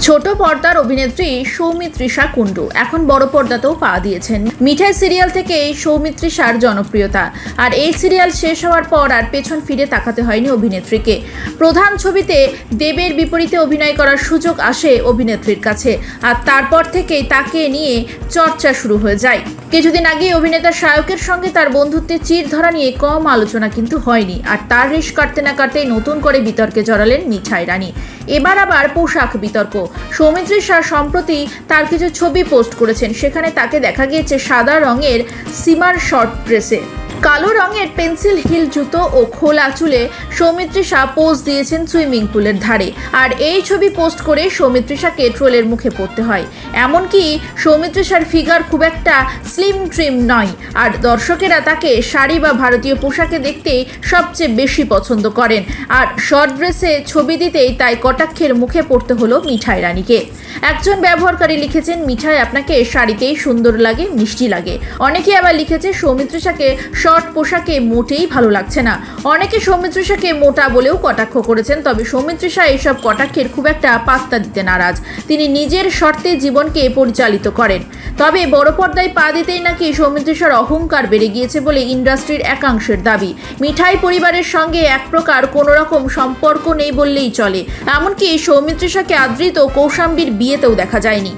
ছোট পর্দার অভিনেত্রী সৌমিত্রিষা কুণ্ডু এখন বড় পর্দাতেও পা দিয়েছেন। মিঠাই সিরিয়াল থেকে সৌমিত্রিষার জনপ্রিয়তা, আর এই সিরিয়াল শেষ হওয়ার পর আর পেছন ফিরে তাকাতে হয়নি অভিনেত্রীকে। প্রধান ছবিতে দেবের বিপরীতে অভিনয় করার সুযোগ আসে অভিনেত্রীর কাছে, আর তারপর থেকেই তাকে নিয়ে চর্চা শুরু হয়ে যায়। কিছুদিন আগে অভিনেতা শায়কের সঙ্গে তার বন্ধুত্বের চির ধরা নিয়ে কম আলোচনা কিন্তু হয়নি, আর তার রেশ কাটতে না কাটতেই নতুন করে বিতর্কে জড়ালেন মিঠাই রানী। এবার আবার পোশাক বিতর্ক। সৌমিত্রিষা সম্প্রতি তার কিছু ছবি পোস্ট করেছেন, সেখানে তাকে দেখা গিয়েছে সাদা রঙের সিমার শর্ট ড্রেসে। কালো রঙের পেন্সিল হিল জুতো ও খোলা চুলে সৌমিত্রিষা পোজ দিয়েছেন সুইমিং পুলের ধারে, আর এই ছবি পোস্ট করে সৌমিত্রিষাকে ট্রোলের মুখে পড়তে হয়। এমনকি সৌমিত্রিষার ফিগার খুব একটা স্লিম ট্রিম নয়, আর দর্শকেরা তাকে শাড়ি বা ভারতীয় পোশাকে দেখতেই সবচেয়ে বেশি পছন্দ করেন, আর শর্ট ড্রেসে ছবি দিতেই তাই কটাক্ষের মুখে পড়তে হলো মিঠাই রানীকে। একজন ব্যবহারকারী লিখেছেন, মিঠাই আপনাকে শাড়িতেই সুন্দর লাগে, মিষ্টি লাগে। অনেকে আবার লিখেছে, সৌমিত্রিষাকে শর্ট পোশাকে মোটেই ভালো লাগছে না। অনেকে সৌমিত্রিষাকে মোটা বলেও কটাক্ষ করেছেন, তবে সৌমিত্রিষা এইসব কটাক্ষের খুব একটা পাত্তা দিতে নারাজ। তিনি নিজের শর্তে জীবনকে পরিচালিত করেন। তবে বড় পর্দায় পা দিতেই নাকি সৌমিত্রিষার অহংকার বেড়ে গিয়েছে বলে ইন্ডাস্ট্রির একাংশের দাবি। মিঠাই পরিবারের সঙ্গে এক প্রকার কোনো রকম সম্পর্ক নেই বললেই চলে। এমনকি সৌমিত্রিষাকে আদৃত কৌশাম্বীর বিয়েতেও দেখা যায়নি।